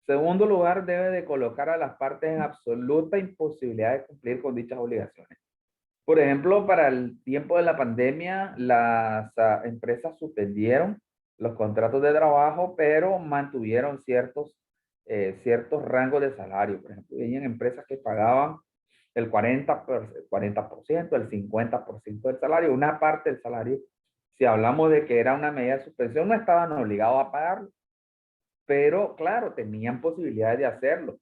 Segundo lugar, debe de colocar a las partes en absoluta imposibilidad de cumplir con dichas obligaciones. Por ejemplo, para el tiempo de la pandemia, las empresas suspendieron los contratos de trabajo, pero mantuvieron ciertos rangos de salario. Por ejemplo, había empresas que pagaban el 40%, el 50% del salario, una parte del salario. Si hablamos de que era una medida de suspensión, no estaban obligados a pagarlo, pero claro, tenían posibilidades de hacerlo.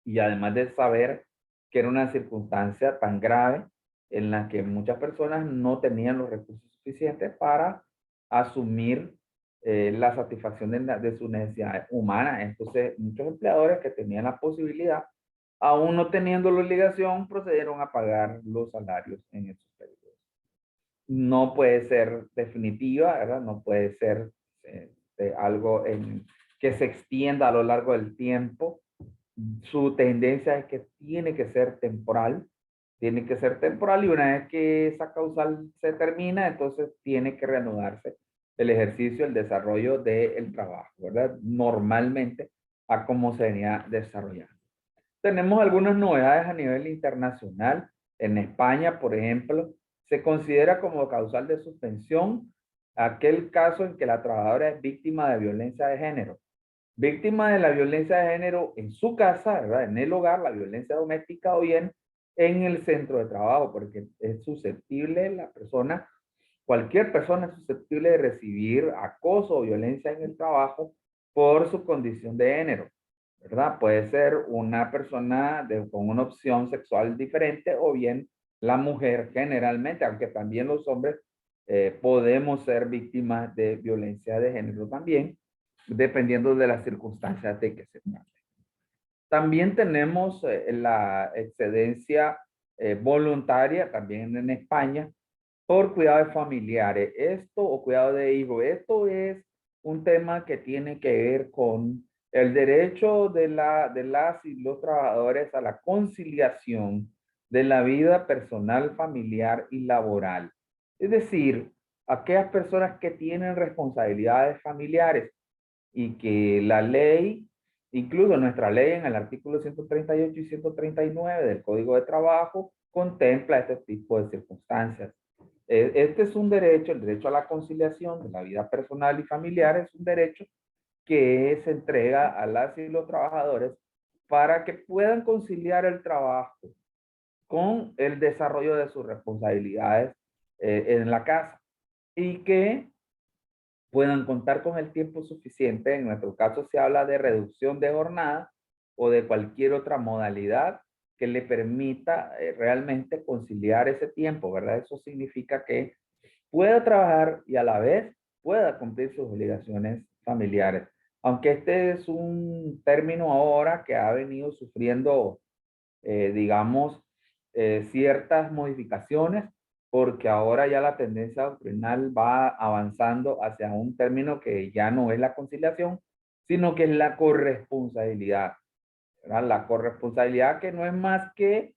Y además de saber que era una circunstancia tan grave en la que muchas personas no tenían los recursos suficientes para asumir la satisfacción de sus necesidades humanas. Entonces, muchos empleadores que tenían la posibilidad, aún no teniendo la obligación, procedieron a pagar los salarios en esos periodos. No puede ser definitiva, ¿verdad? No puede ser algo que se extienda a lo largo del tiempo. Su tendencia es que tiene que ser temporal, y una vez que esa causal se termina, entonces tiene que reanudarse el ejercicio, el desarrollo del trabajo, ¿verdad? Normalmente a cómo se venía desarrollando. Tenemos algunas novedades a nivel internacional. En España, por ejemplo, se considera como causal de suspensión aquel caso en que la trabajadora es víctima de violencia de género. Víctima de la violencia de género en su casa, ¿verdad? En el hogar, la violencia doméstica, o bien en el centro de trabajo, porque es susceptible la persona, cualquier persona es susceptible de recibir acoso o violencia en el trabajo por su condición de género, ¿verdad? Puede ser una persona con una opción sexual diferente, o bien la mujer generalmente, aunque también los hombres podemos ser víctimas de violencia de género también. dependiendo de las circunstancias de que se trate. También tenemos la excedencia voluntaria, también en España, por cuidado de familiares. Esto, o cuidado de hijos, esto es un tema que tiene que ver con el derecho de las y los trabajadores a la conciliación de la vida personal, familiar y laboral. Es decir, aquellas personas que tienen responsabilidades familiares y que la ley, incluso nuestra ley en el artículo 138 y 139 del Código de Trabajo, contempla este tipo de circunstancias. Este es un derecho, el derecho a la conciliación de la vida personal y familiar es un derecho que se entrega a las y los trabajadores para que puedan conciliar el trabajo con el desarrollo de sus responsabilidades en la casa y que puedan contar con el tiempo suficiente. En nuestro caso se habla de reducción de jornada o de cualquier otra modalidad que le permita realmente conciliar ese tiempo, ¿verdad? Eso significa que pueda trabajar y a la vez pueda cumplir sus obligaciones familiares. Aunque este es un término ahora que ha venido sufriendo, digamos, ciertas modificaciones, porque ahora ya la tendencia doctrinal va avanzando hacia un término que ya no es la conciliación, sino que es la corresponsabilidad, ¿verdad? La corresponsabilidad, que no es más que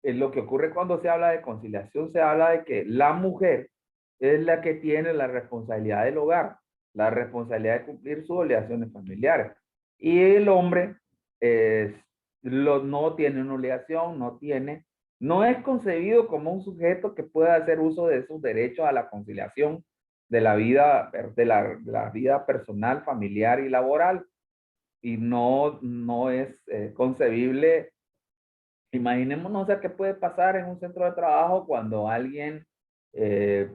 lo que ocurre cuando se habla de conciliación. Se habla de que la mujer es la que tiene la responsabilidad del hogar, la responsabilidad de cumplir sus obligaciones familiares. Y el hombre no tiene una obligación, no es concebido como un sujeto que pueda hacer uso de sus derechos a la conciliación de la vida, de la vida personal, familiar y laboral. Y no es concebible. Imaginémonos a qué puede pasar en un centro de trabajo cuando alguien eh,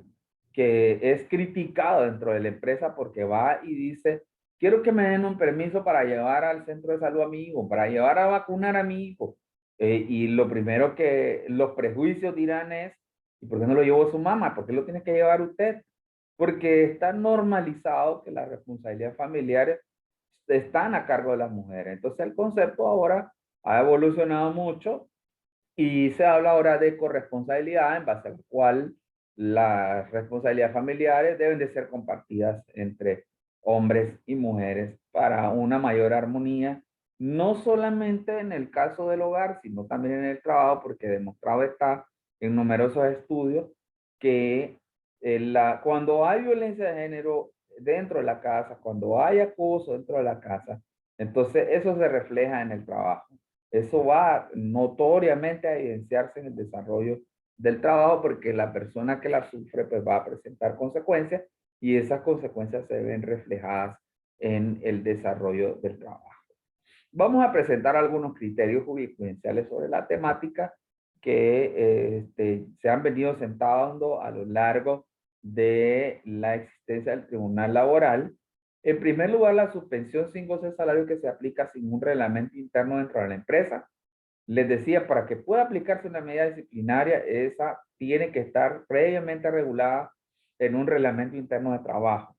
que es criticado dentro de la empresa porque va y dice: quiero que me den un permiso para llevar al centro de salud a mi hijo, para llevar a vacunar a mi hijo. Y lo primero que los prejuicios dirán es: ¿y por qué no lo llevó su mamá? ¿Por qué lo tiene que llevar usted? Porque está normalizado que las responsabilidades familiares están a cargo de las mujeres. Entonces el concepto ahora ha evolucionado mucho y se habla ahora de corresponsabilidad, en base al cual las responsabilidades familiares deben de ser compartidas entre hombres y mujeres para una mayor armonía, no solamente en el caso del hogar, sino también en el trabajo, porque demostrado está en numerosos estudios que cuando hay violencia de género dentro de la casa, cuando hay acoso dentro de la casa, entonces eso se refleja en el trabajo. Eso va notoriamente a evidenciarse en el desarrollo del trabajo, porque la persona que la sufre pues va a presentar consecuencias, y esas consecuencias se ven reflejadas en el desarrollo del trabajo. Vamos a presentar algunos criterios jurisprudenciales sobre la temática que se han venido sentando a lo largo de la existencia del Tribunal Laboral. En primer lugar, la suspensión sin goce de salario, que se aplica sin un reglamento interno dentro de la empresa. Les decía, para que pueda aplicarse una medida disciplinaria, esa tiene que estar previamente regulada en un reglamento interno de trabajo.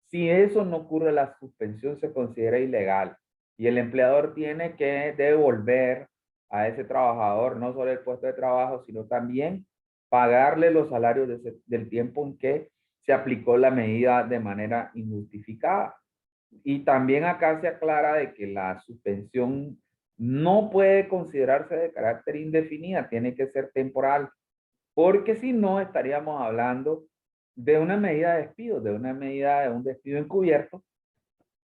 Si eso no ocurre, la suspensión se considera ilegal y el empleador tiene que devolver a ese trabajador no solo el puesto de trabajo, sino también pagarle los salarios del tiempo en que se aplicó la medida de manera injustificada. Y también acá se aclara de que la suspensión no puede considerarse de carácter indefinida, tiene que ser temporal, porque si no estaríamos hablando de una medida de despido, de una medida de un despido encubierto,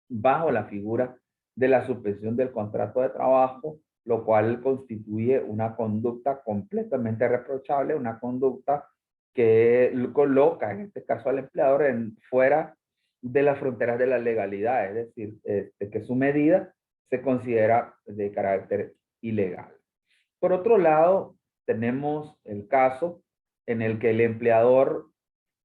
bajo la figura de la suspensión del contrato de trabajo, lo cual constituye una conducta completamente reprochable, una conducta que coloca en este caso al empleador fuera de las fronteras de la legalidad, es decir, que su medida se considera de carácter ilegal. Por otro lado, tenemos el caso en el que el empleador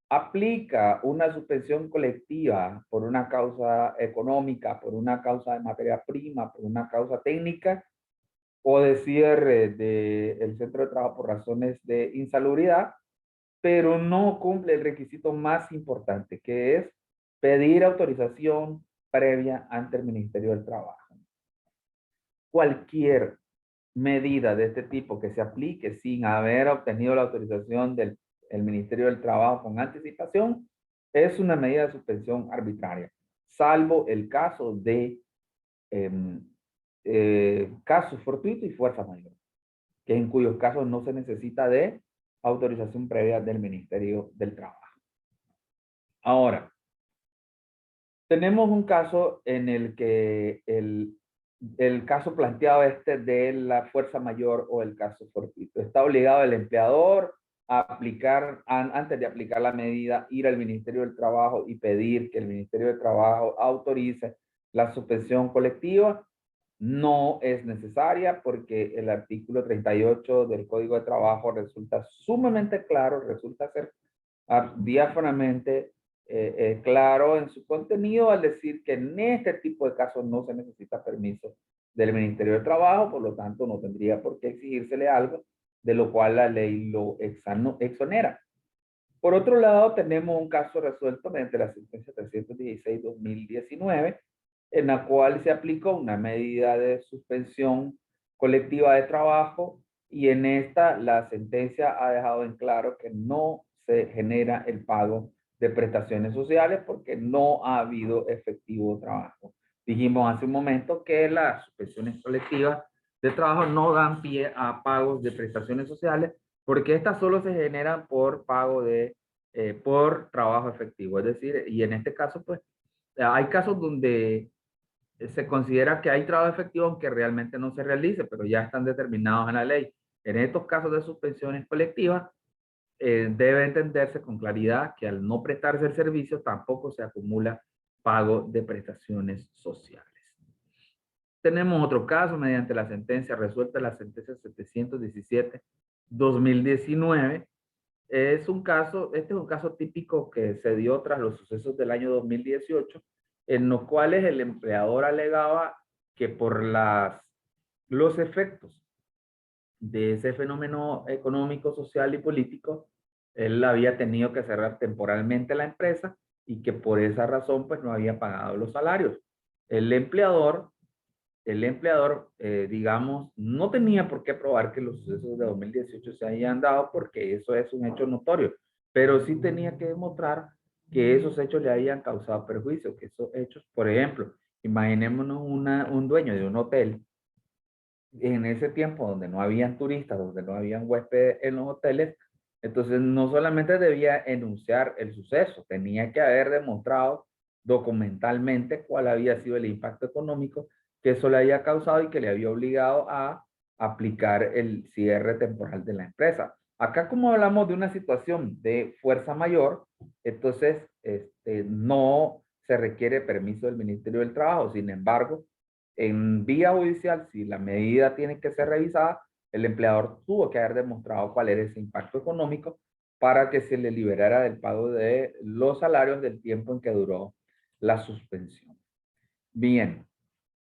aplica una suspensión colectiva por una causa económica, por una causa de materia prima, por una causa técnica, o de cierre del centro de trabajo por razones de insalubridad, pero no cumple el requisito más importante, que es pedir autorización previa ante el Ministerio del Trabajo. Cualquier medida de este tipo que se aplique sin haber obtenido la autorización del Ministerio del Trabajo con anticipación es una medida de suspensión arbitraria, salvo el caso de casos fortuitos y fuerza mayor, que en cuyos casos no se necesita de autorización previa del Ministerio del Trabajo. Ahora, tenemos un caso en el que el caso planteado de la fuerza mayor o el caso fortuito. Está obligado el empleador a aplicar, antes de aplicar la medida, ir al Ministerio del Trabajo y pedir que el Ministerio del Trabajo autorice la suspensión colectiva. No es necesaria porque el artículo 38 del Código de Trabajo resulta sumamente claro, resulta ser diáfanamente claro en su contenido al decir que en este tipo de casos no se necesita permiso del Ministerio de Trabajo, por lo tanto no tendría por qué exigírsele algo de lo cual la ley lo exonera. Por otro lado, tenemos un caso resuelto mediante la sentencia 316-2019, en la cual se aplicó una medida de suspensión colectiva de trabajo y en esta la sentencia ha dejado en claro que no se genera el pago de prestaciones sociales porque no ha habido efectivo trabajo. Dijimos hace un momento que las suspensiones colectivas de trabajo no dan pie a pagos de prestaciones sociales porque estas solo se generan por pago por trabajo efectivo. Es decir, y en este caso, pues, hay casos donde se considera que hay trabajo efectivo aunque realmente no se realice, pero ya están determinados en la ley. En estos casos de suspensiones colectivas, debe entenderse con claridad que al no prestarse el servicio tampoco se acumula pago de prestaciones sociales. Tenemos otro caso mediante la sentencia resuelta, la sentencia 717-2019. Este es un caso típico que se dio tras los sucesos del año 2018, en los cuales el empleador alegaba que por los efectos de ese fenómeno económico, social y político, él había tenido que cerrar temporalmente la empresa y que por esa razón pues no había pagado los salarios. El empleador, digamos, no tenía por qué probar que los sucesos de 2018 se habían dado porque eso es un hecho notorio, pero sí tenía que demostrar que esos hechos le habían causado perjuicio, que esos hechos, por ejemplo, imaginémonos un dueño de un hotel en ese tiempo donde no habían turistas, donde no habían huéspedes en los hoteles, entonces no solamente debía enunciar el suceso, tenía que haber demostrado documentalmente cuál había sido el impacto económico que eso le había causado y que le había obligado a aplicar el cierre temporal de la empresa. Acá como hablamos de una situación de fuerza mayor, entonces no se requiere permiso del Ministerio del Trabajo. Sin embargo, en vía judicial, si la medida tiene que ser revisada, el empleador tuvo que haber demostrado cuál era ese impacto económico para que se le liberara del pago de los salarios del tiempo en que duró la suspensión. Bien,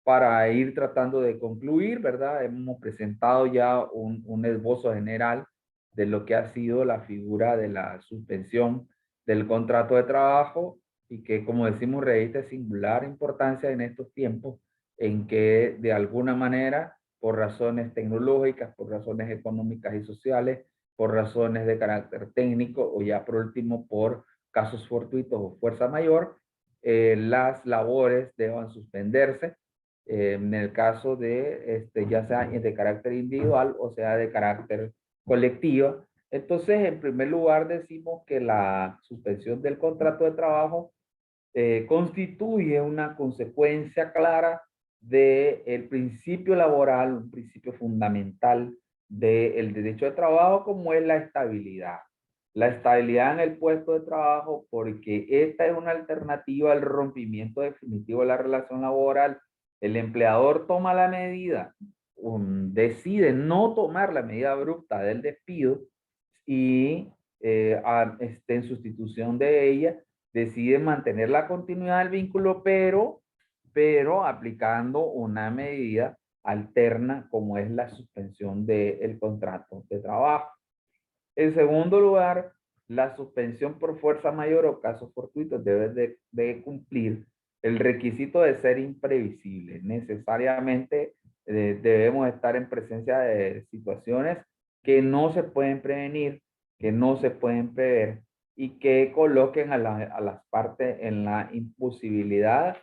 para ir tratando de concluir, ¿verdad? Hemos presentado ya un esbozo general de lo que ha sido la figura de la suspensión del contrato de trabajo y que, como decimos, reviste singular importancia en estos tiempos en que de alguna manera, por razones tecnológicas, por razones económicas y sociales, por razones de carácter técnico o ya por último por casos fortuitos o fuerza mayor, las labores deban suspenderse en el caso de, ya sea de carácter individual o sea de carácter colectivo. Entonces, en primer lugar, decimos que la suspensión del contrato de trabajo constituye una consecuencia clara del principio laboral, un principio fundamental del derecho de trabajo, como es la estabilidad. La estabilidad en el puesto de trabajo, porque esta es una alternativa al rompimiento definitivo de la relación laboral. El empleador toma la medida, decide no tomar la medida abrupta del despido y en sustitución de ella, decide mantener la continuidad del vínculo, pero aplicando una medida alterna como es la suspensión del contrato de trabajo. En segundo lugar, la suspensión por fuerza mayor o casos fortuitos debe de cumplir El requisito de ser imprevisible. Necesariamente debemos estar en presencia de situaciones que no se pueden prevenir, que no se pueden prever y que coloquen a las partes en la imposibilidad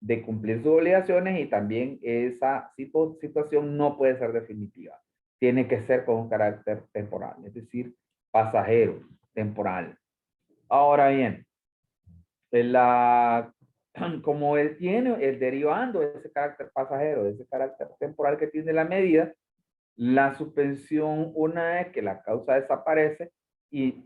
de cumplir sus obligaciones, y también esa situación no puede ser definitiva. Tiene que ser con un carácter temporal, es decir, pasajero, temporal. Ahora bien, la, como él tiene, el derivando de ese carácter pasajero, de ese carácter temporal que tiene la medida, la suspensión, una vez que la causa desaparece, y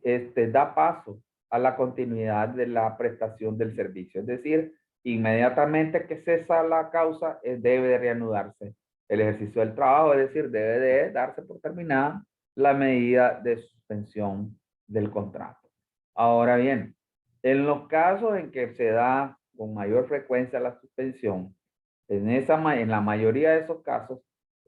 da paso a la continuidad de la prestación del servicio. Es decir, inmediatamente que cesa la causa, debe de reanudarse el ejercicio del trabajo, es decir, debe de darse por terminada la medida de suspensión del contrato. Ahora bien, en los casos en que se da con mayor frecuencia la suspensión, en la mayoría de esos casos,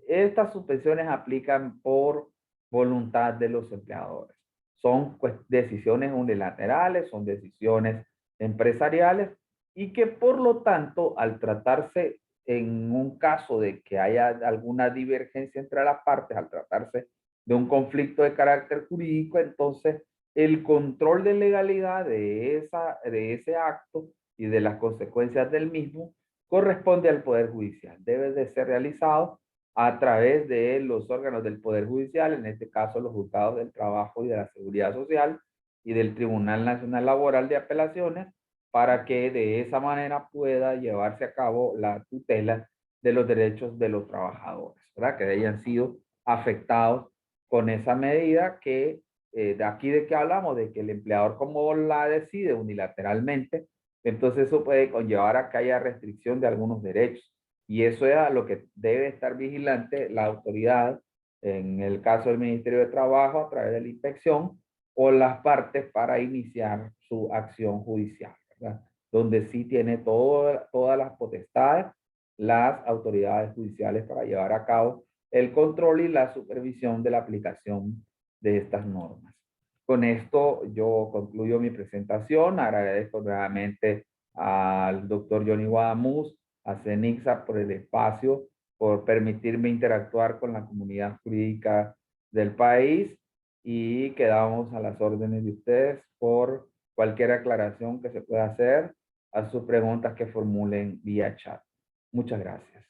estas suspensiones aplican por voluntad de los empleadores. Son decisiones unilaterales, son decisiones empresariales, y que por lo tanto, al tratarse en un caso de que haya alguna divergencia entre las partes, al tratarse de un conflicto de carácter jurídico, entonces el control de legalidad de ese acto y de las consecuencias del mismo corresponde al Poder Judicial. Debe de ser realizado a través de los órganos del Poder Judicial, en este caso los juzgados del trabajo y de la seguridad social y del Tribunal Nacional Laboral de Apelaciones, para que de esa manera pueda llevarse a cabo la tutela de los derechos de los trabajadores, ¿verdad? Que hayan sido afectados con esa medida que, de aquí de que hablamos, de que el empleador como la decide unilateralmente, entonces eso puede conllevar a que haya restricción de algunos derechos. Y eso es a lo que debe estar vigilante la autoridad, en el caso del Ministerio de Trabajo, a través de la inspección, o las partes para iniciar su acción judicial, ¿verdad? Donde sí tiene todas las potestades las autoridades judiciales para llevar a cabo el control y la supervisión de la aplicación de estas normas. Con esto yo concluyo mi presentación. Agradezco nuevamente al doctor Johnny Guadamuz, a CENICSA por el espacio, por permitirme interactuar con la comunidad jurídica del país, y quedamos a las órdenes de ustedes por cualquier aclaración que se pueda hacer a sus preguntas que formulen vía chat. Muchas gracias.